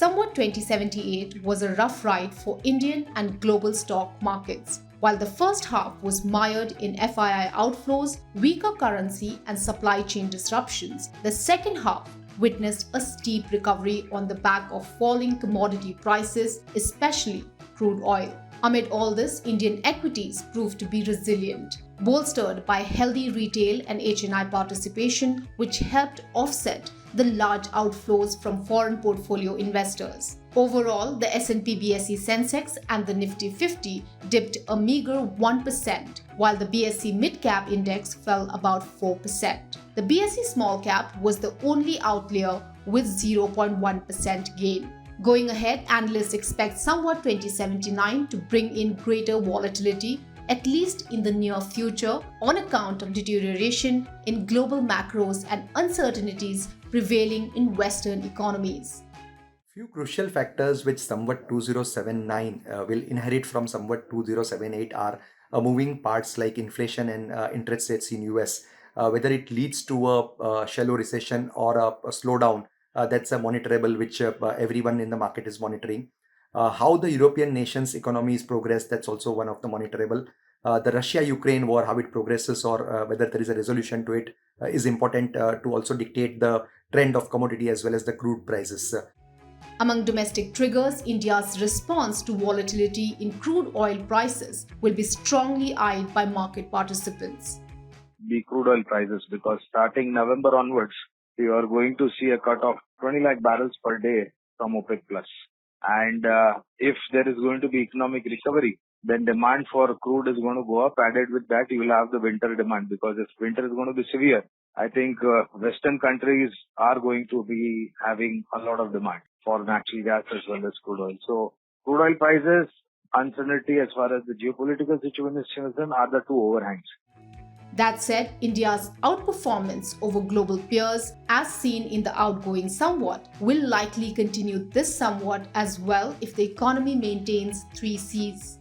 Samvat 2078 was a rough ride for Indian and global stock markets. While the first half was mired in FII outflows, weaker currency and supply chain disruptions, the second half witnessed a steep recovery on the back of falling commodity prices, especially crude oil. Amid all this, Indian equities proved to be resilient, bolstered by healthy retail and HNI participation, which helped offset the large outflows from foreign portfolio investors. Overall, the S&P BSE Sensex and the Nifty 50 dipped a meager 1%, while the BSE Mid-Cap Index fell about 4%. The BSE Small Cap was the only outlier with 0.1% gain. Going ahead, analysts expect Samvat 2079 to bring in greater volatility, at least in the near future, on account of deterioration in global macros and uncertainties prevailing in Western economies. Few crucial factors which Samvat 2079 will inherit from Samvat 2078 are moving parts like inflation and interest rates in US. Whether it leads to a shallow recession or a slowdown, that's a monitorable which everyone in the market is monitoring. How the European nations' economies progress, that's also one of the monitorable. The Russia-Ukraine war, how it progresses or whether there is a resolution to it is important to also dictate the trend of commodity as well as the crude prices. Among domestic triggers, India's response to volatility in crude oil prices will be strongly eyed by market participants. The crude oil prices, because starting November onwards, we are going to see a cut of 20 lakh barrels per day from OPEC+. And if there is going to be economic recovery, then demand for crude is going to go up. Added with that, you will have the winter demand, because if winter is going to be severe, I think Western countries are going to be having a lot of demand for natural gas as well as crude oil. So crude oil prices, uncertainty as far as the geopolitical situation is concerned, are the two overhangs. That said, India's outperformance over global peers, as seen in the outgoing Samvat, will likely continue this somewhat as well if the economy maintains 3 Cs.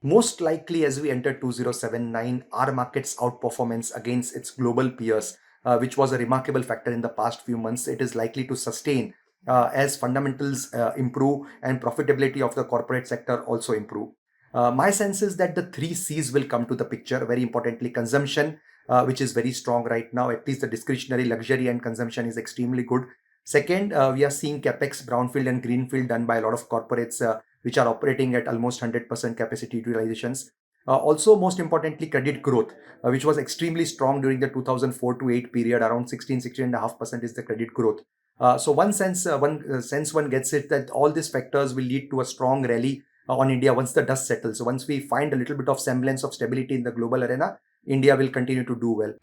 Most likely, as we enter 2079, our market's outperformance against its global peers, which was a remarkable factor in the past few months, it is likely to sustain as fundamentals improve and profitability of the corporate sector also improve. My sense is that the 3 Cs will come to the picture. Very importantly, consumption, which is very strong right now. At least the discretionary luxury and consumption is extremely good. Second, we are seeing capex, brownfield and greenfield done by a lot of corporates which are operating at almost 100% capacity utilizations. Also, most importantly, credit growth, which was extremely strong during the 2004 to 8 period. Around 16.5% is the credit growth. So one sense one gets it that all these factors will lead to a strong rally on India once the dust settles. So once we find a little bit of semblance of stability in the global arena, India will continue to do well.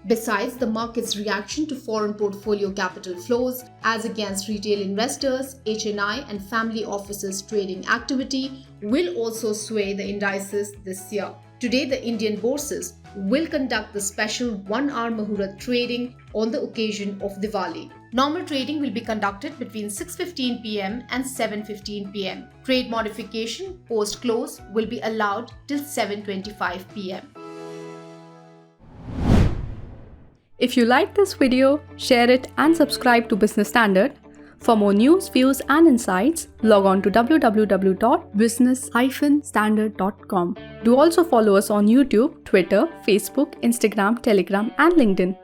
Besides, the market's reaction to foreign portfolio capital flows as against retail investors, HNI and family offices trading activity will also sway the indices this year. Today, the Indian bourses will conduct the special 1-hour Muhurat trading on the occasion of Diwali. Normal trading will be conducted between 6:15 p.m. and 7:15 p.m. Trade modification post-close will be allowed till 7:25 p.m. If you like this video, share it and subscribe to Business Standard. For more news, views and insights, log on to www.business-standard.com. Do also follow us on YouTube, Twitter, Facebook, Instagram, Telegram and LinkedIn.